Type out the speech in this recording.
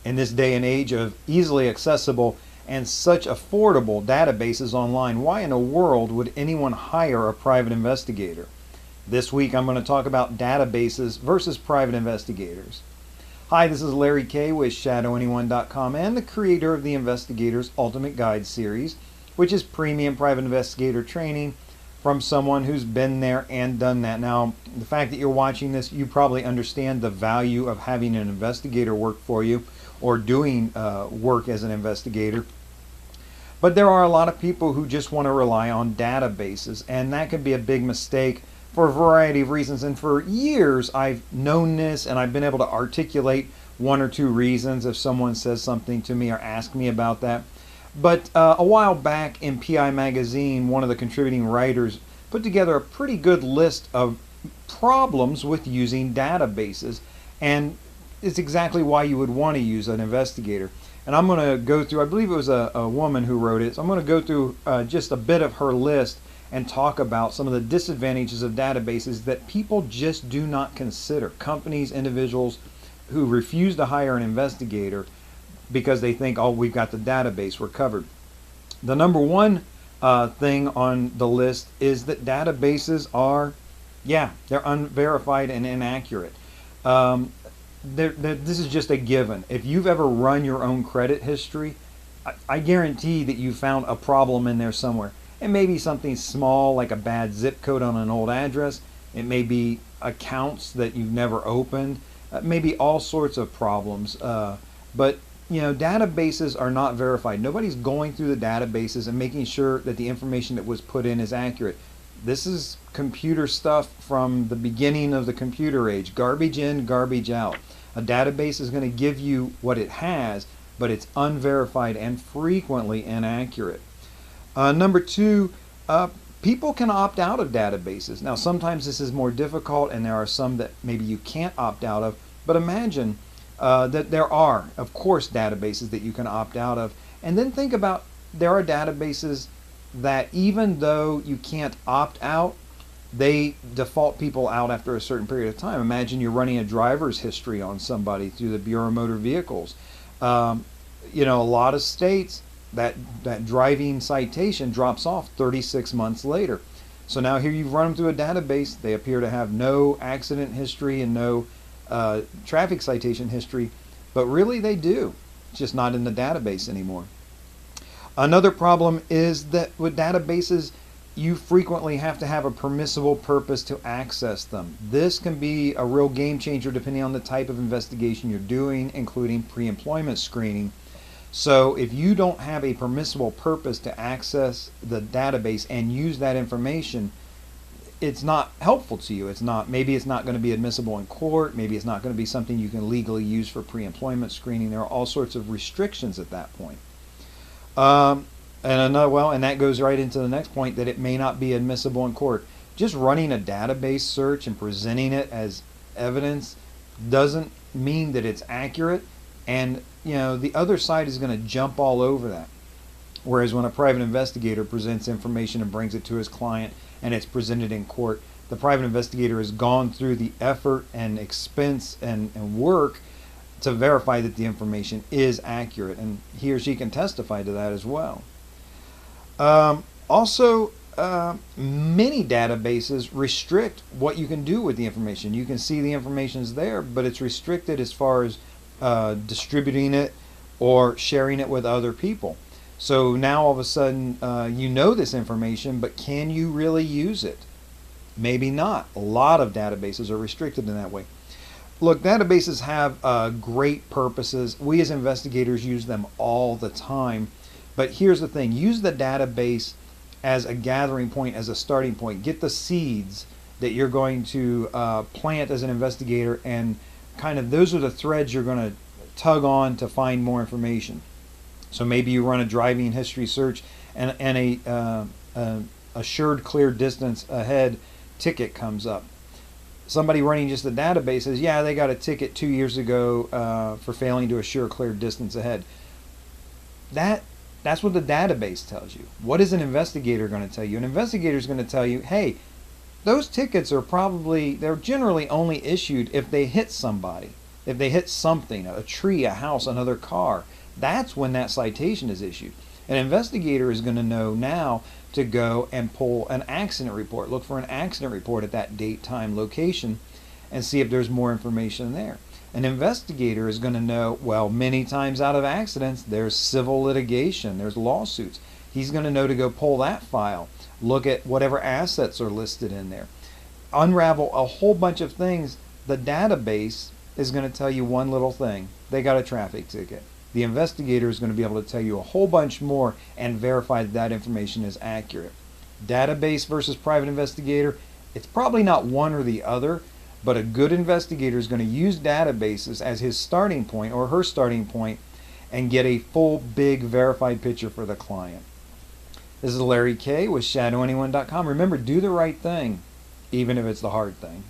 In this day and age of easily accessible and such affordable databases online, why in the world would anyone hire a private investigator? This week I'm going to talk about databases versus private investigators. Hi, this is Larry Kaye with ShadowAnyone.com and the creator of the Investigator's Ultimate Guide series, which is premium private investigator training from someone who's been there and done that. Now, the fact that you're watching this, you probably understand the value of having an investigator work for you or doing work as an investigator. But there are a lot of people who just want to rely on databases, and that could be a big mistake for a variety of reasons. And for years I've known this, and I've been able to articulate one or two reasons if someone says something to me or asks me about that. But a while back in PI Magazine, one of the contributing writers put together a pretty good list of problems with using databases, and it's exactly why you would want to use an investigator. And I'm going to go through, I believe it was a woman who wrote it, so I'm going to go through just a bit of her list and talk about some of the disadvantages of databases that people just do not consider. Companies, individuals who refuse to hire an investigator because they think, oh, we've got the database, we're covered. The number one thing on the list is that databases are, they're unverified and inaccurate. This is just a given. If you've ever run your own credit history, I guarantee that you found a problem in there somewhere. It may be something small like a bad zip code on an old address. It may be accounts that you've never opened. Maybe all sorts of problems. But databases are not verified. Nobody's going through the databases and making sure that the information that was put in is accurate. This is computer stuff from the beginning of the computer age. Garbage in, garbage out. A database is going to give you what it has, but it's unverified and frequently inaccurate. Number two, people can opt out of databases. Now, sometimes this is more difficult, and there are some that maybe you can't opt out of, but imagine that there are, of course, databases that you can opt out of. And then think about, there are databases that even though you can't opt out, they default people out after a certain period of time. Imagine you're running a driver's history on somebody through the Bureau of Motor Vehicles. A lot of states, that driving citation drops off 36 months later. So now here you've run them through a database. They appear to have no accident history and no traffic citation history, but really they do. It's just not in the database anymore. Another problem is that with databases, you frequently have to have a permissible purpose to access them. This can be a real game changer depending on the type of investigation you're doing, including pre-employment screening. So if you don't have a permissible purpose to access the database and use that information, it's not helpful to you. Maybe it's not going to be admissible in court. Maybe it's not going to be something you can legally use for pre-employment screening. There are all sorts of restrictions at that point. And that goes right into the next point, that it may not be admissible in court. Just running a database search and presenting it as evidence doesn't mean that it's accurate, and the other side is going to jump all over that. Whereas when a private investigator presents information and brings it to his client and it's presented in court, the private investigator has gone through the effort and expense and work to verify that the information is accurate, and he or she can testify to that as well. Also, many databases restrict what you can do with the information. You can see the information is there, but it's restricted as far as distributing it or sharing it with other people. So now all of a sudden you know this information, but can you really use it? Maybe not. A lot of databases are restricted in that way. Look, databases have great purposes. We as investigators use them all the time. But here's the thing. Use the database as a gathering point, as a starting point. Get the seeds that you're going to plant as an investigator, and kind of those are the threads you're going to tug on to find more information. So maybe you run a driving history search and a assured clear distance ahead ticket comes up. Somebody running just the database says, yeah, they got a ticket 2 years ago for failing to assure clear distance ahead. That's what the database tells you. What is an investigator going to tell you? An investigator is going to tell you, hey, those tickets are they're generally only issued if they hit somebody. If they hit something, a tree, a house, another car, that's when that citation is issued. An investigator is going to know now to go and pull an accident report, look for an accident report at that date, time, location, and see if there's more information there. An investigator is going to know, well, many times out of accidents, there's civil litigation, there's lawsuits. He's going to know to go pull that file, look at whatever assets are listed in there, unravel a whole bunch of things. The database is going to tell you one little thing. They got a traffic ticket. The investigator is going to be able to tell you a whole bunch more and verify that that information is accurate. Database versus private investigator, it's probably not one or the other, but a good investigator is going to use databases as his starting point or her starting point and get a full, big, verified picture for the client. This is Larry Kaye with ShadowAnyone.com. Remember, do the right thing, even if it's the hard thing.